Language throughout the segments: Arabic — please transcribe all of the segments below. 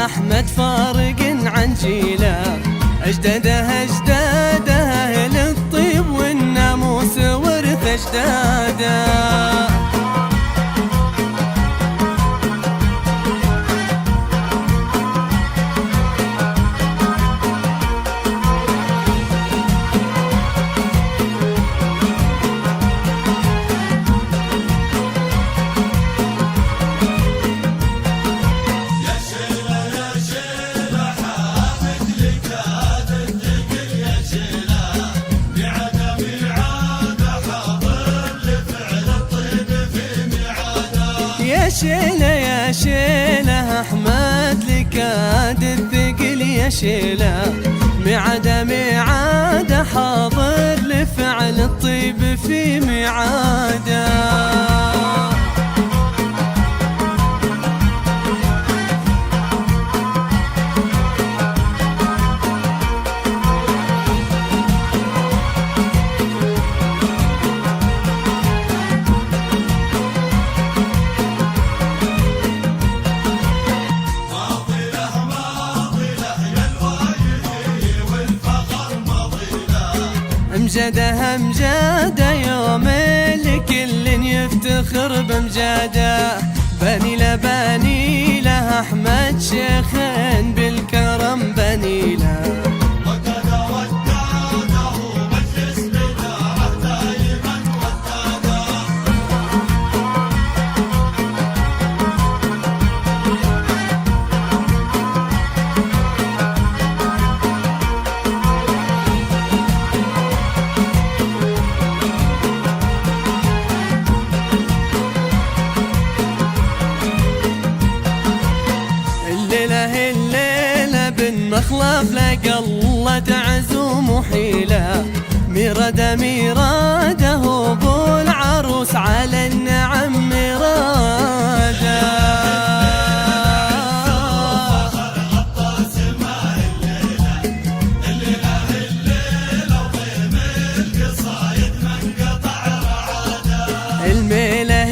أحمد فارق عن جيله، أجداده أهل الطيب والناموس ورث أجداده. يا شيله أحمد لكاد الثقل يا شيله، ميعاده حاضر لفعل الطيب في ميعاده. أمجاده يوم لكل يفتخر بمجاده، بني له أحمد شيخين بالكرم بني له. الليلة بن مخلف لقى الله تعزوم وحيله، ميراده ابو العروس على النعم ميراده.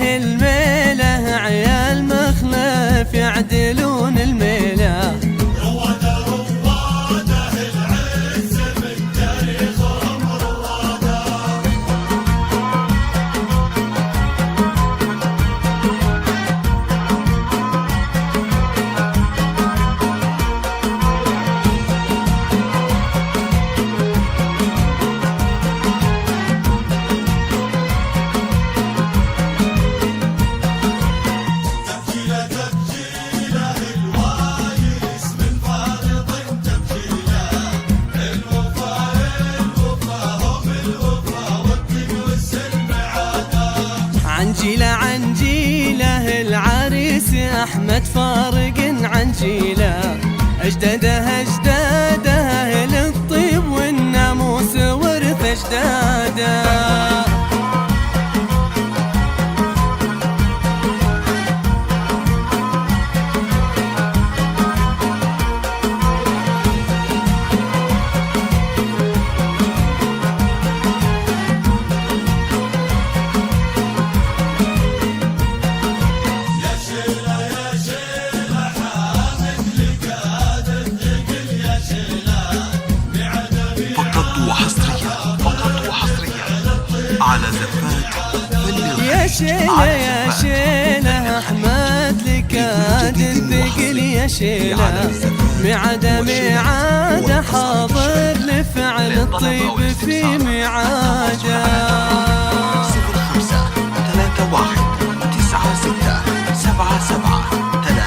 الميله عيال مخلف يعدلون الميله، العز من تاريخهم رواده. عن جيله العريس أحمد فارق عن جيله، أجداده أهل الطيب والناموس ورث أجداده. على زفات يا شيله أحمد لكاد الثقل يا شيله، ميعاده حاضر لفعل الطيب في ميعاده. 05 31 96 77 32.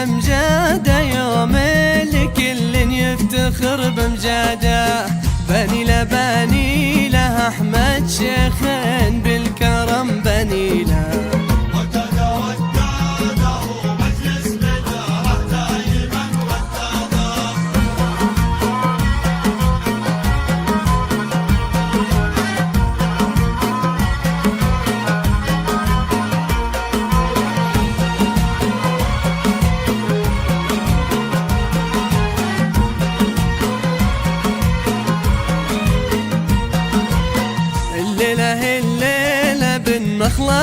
أمجاده يوم لكل يفتخر بمجاده، بني له أحمد شيخين بالكرم بني له.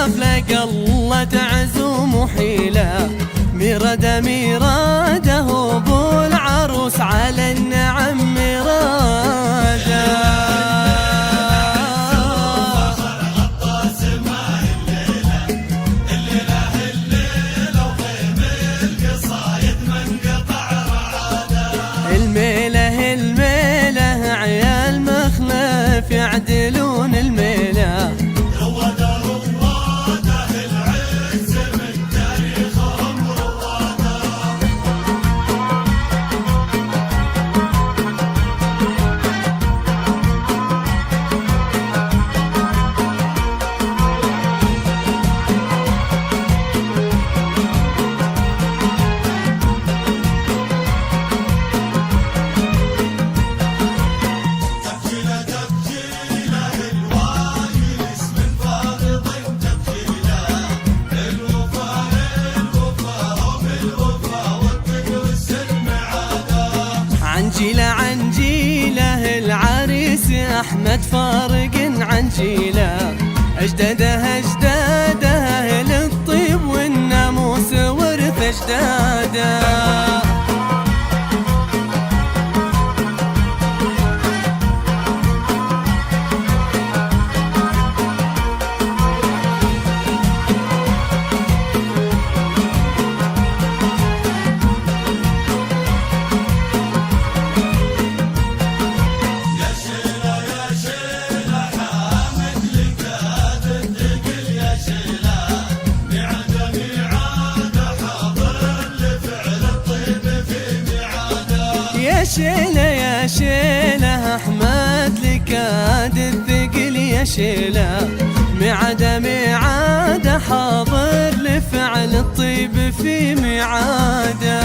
مخلف لقى الله تعزوم حيله، ميراده ميراده ابو العروس على النعم ميراده. الميله الميله عيال مخلف يعدلون الميله، رواده رواده العز من تاريخهم رواده. عنجيله عنجيله العريس احمد فارق عنجيله، اجداده اجداده للطيب والناموس ورث اجداده. يا شيله يا شيله احمد لكاد الثقل يا شيله، ميعاده ميعاده حاضر لفعل الطيب في ميعاده.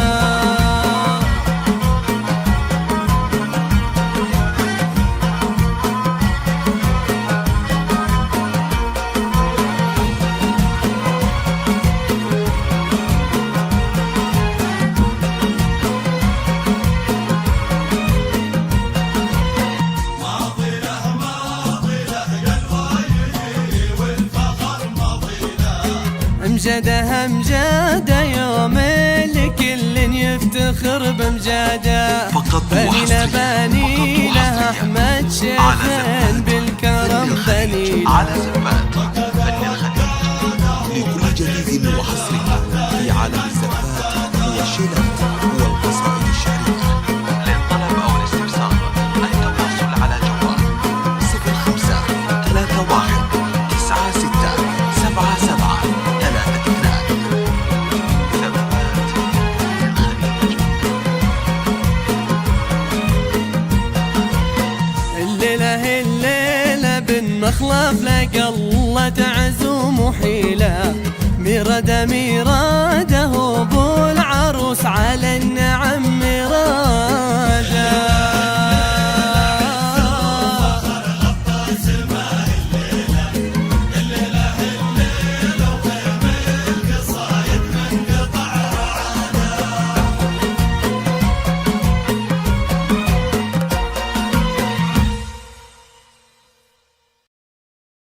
امجاده امجاده يوم الكل يفتخر بمجاده، بنيله بنيله احمد شيخين بالكرم بنيله. على زفات فن الخليج لكل جديد وحصري في عالم الزفات والشلات والقصائد الشعرية. للطلب أو الاستفسار التواصل على جوال 05 31 96 77 32. زفات الخليج. الليله الليله بن مخلف لقى الله تعزوم حيله، ميراده ميراده ابو العروس على النعم